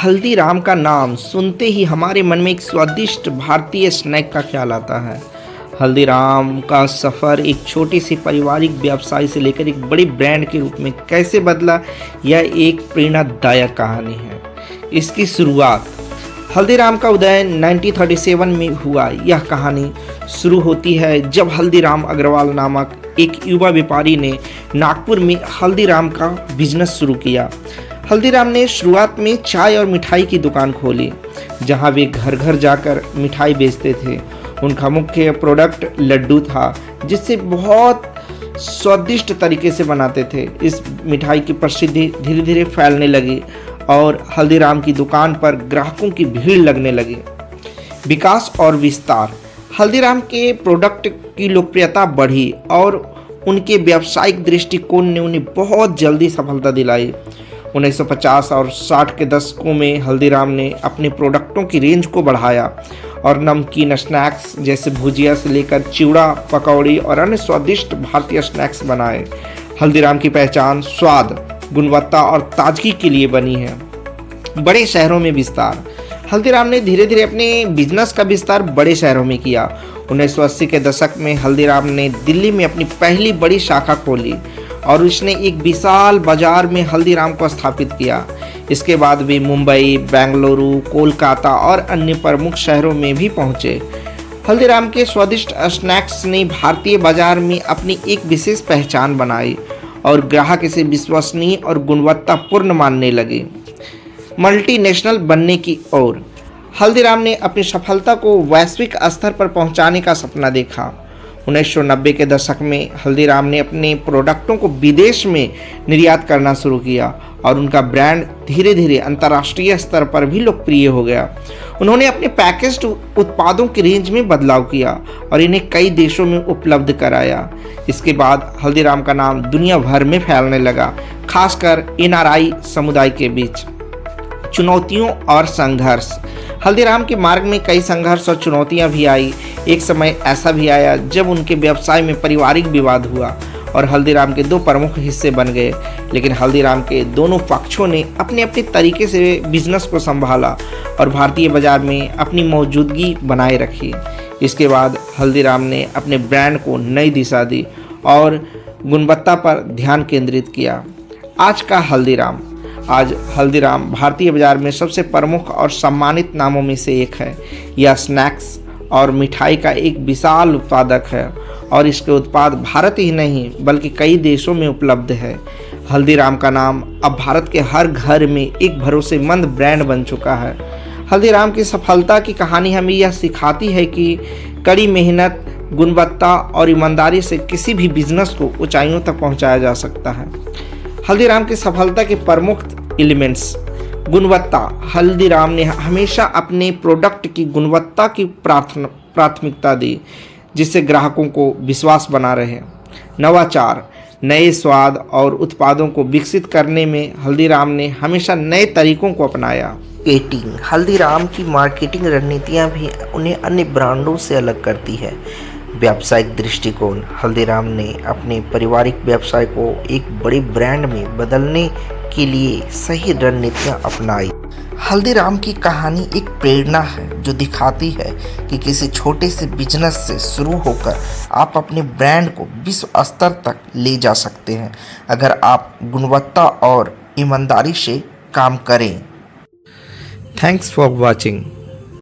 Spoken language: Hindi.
हल्दीराम का नाम सुनते ही हमारे मन में एक स्वादिष्ट भारतीय स्नैक का ख्याल आता है। हल्दीराम का सफ़र एक छोटे से पारिवारिक व्यवसाय से लेकर एक बड़ी ब्रांड के रूप में कैसे बदला, यह एक प्रेरणादायक कहानी है। इसकी शुरुआत हल्दीराम का उदय 1937 में हुआ। यह कहानी शुरू होती है जब हल्दीराम अग्रवाल नामक एक युवा व्यापारी ने नागपुर में हल्दीराम का बिजनेस शुरू किया। हल्दीराम ने शुरुआत में चाय और मिठाई की दुकान खोली, जहां वे घर घर जाकर मिठाई बेचते थे। उनका मुख्य प्रोडक्ट लड्डू था, जिससे बहुत स्वादिष्ट तरीके से बनाते थे। इस मिठाई की प्रसिद्धि धीरे धीरे फैलने लगी और हल्दीराम की दुकान पर ग्राहकों की भीड़ लगने लगी। विकास और विस्तार। हल्दीराम के प्रोडक्ट की लोकप्रियता बढ़ी और उनके व्यावसायिक दृष्टिकोण ने उन्हें बहुत जल्दी सफलता दिलाई। 1950 और 60 के दशकों में हल्दीराम ने अपने प्रोडक्टों की रेंज को बढ़ाया और नमकीन स्नैक्स जैसे भुजिया से लेकर चिवड़ा, पकौड़ी और अन्य स्वादिष्ट भारतीय स्नैक्स बनाए। हल्दीराम की पहचान स्वाद, गुणवत्ता और ताजगी के लिए बनी है। बड़े शहरों में विस्तार। हल्दीराम ने धीरे धीरे अपने बिजनेस का विस्तार बड़े शहरों में किया। 1980 के दशक में हल्दीराम ने दिल्ली में अपनी पहली बड़ी शाखा खोली और उसने एक विशाल बाजार में हल्दीराम को स्थापित किया। इसके बाद वे मुंबई, बेंगलुरु, कोलकाता और अन्य प्रमुख शहरों में भी पहुंचे। हल्दीराम के स्वादिष्ट स्नैक्स ने भारतीय बाजार में अपनी एक विशेष पहचान बनाई और ग्राहक इसे विश्वसनीय और गुणवत्तापूर्ण मानने लगे। मल्टीनेशनल बनने की ओर। हल्दीराम ने अपनी सफलता को वैश्विक स्तर पर पहुंचाने का सपना देखा। 1990 के दशक में हल्दीराम ने अपने प्रोडक्टों को विदेश में निर्यात करना शुरू किया और उनका ब्रांड धीरे धीरे अंतर्राष्ट्रीय स्तर पर भी लोकप्रिय हो गया। उन्होंने अपने पैकेज्ड उत्पादों की रेंज में बदलाव किया और इन्हें कई देशों में उपलब्ध कराया। इसके बाद हल्दीराम का नाम दुनिया भर में फैलने लगा, खासकर NRI समुदाय के बीच। चुनौतियों और संघर्ष। हल्दीराम के मार्ग में कई संघर्ष और चुनौतियां भी आई। एक समय ऐसा भी आया जब उनके व्यवसाय में पारिवारिक विवाद हुआ और हल्दीराम के दो प्रमुख हिस्से बन गए, लेकिन हल्दीराम के दोनों पक्षों ने अपने अपने तरीके से बिजनेस को संभाला और भारतीय बाजार में अपनी मौजूदगी बनाए रखी। इसके बाद हल्दीराम ने अपने ब्रांड को नई दिशा दी और गुणवत्ता पर ध्यान केंद्रित किया। आज हल्दीराम भारतीय बाजार में सबसे प्रमुख और सम्मानित नामों में से एक है। यह स्नैक्स और मिठाई का एक विशाल उत्पादक है और इसके उत्पाद भारत ही नहीं बल्कि कई देशों में उपलब्ध है। हल्दीराम का नाम अब भारत के हर घर में एक भरोसेमंद ब्रांड बन चुका है। हल्दीराम की सफलता की कहानी हमें यह सिखाती है कि कड़ी मेहनत, गुणवत्ता और ईमानदारी से किसी भी बिजनेस को ऊंचाइयों तक पहुंचाया जा सकता है। हल्दीराम की सफलता के प्रमुख एलिमेंट्स। गुणवत्ता। हल्दीराम ने हमेशा अपने प्रोडक्ट की गुणवत्ता की प्राथमिकता दी, जिससे ग्राहकों को विश्वास बना रहे। नवाचार। नए स्वाद और उत्पादों को विकसित करने में हल्दीराम ने हमेशा नए तरीकों को अपनाया। मार्केटिंग। हल्दीराम की मार्केटिंग रणनीतियाँ भी उन्हें अन्य ब्रांडों से अलग करती है। व्यावसायिक दृष्टिकोण। हल्दीराम ने अपने पारिवारिक व्यवसाय को एक बड़े ब्रांड में बदलने के लिए सही रणनीतियाँ अपनाई। हल्दीराम की कहानी एक प्रेरणा है जो दिखाती है कि किसी छोटे से बिजनेस से शुरू होकर आप अपने ब्रांड को विश्व स्तर तक ले जा सकते हैं, अगर आप गुणवत्ता और ईमानदारी से काम करें। Thanks for watching.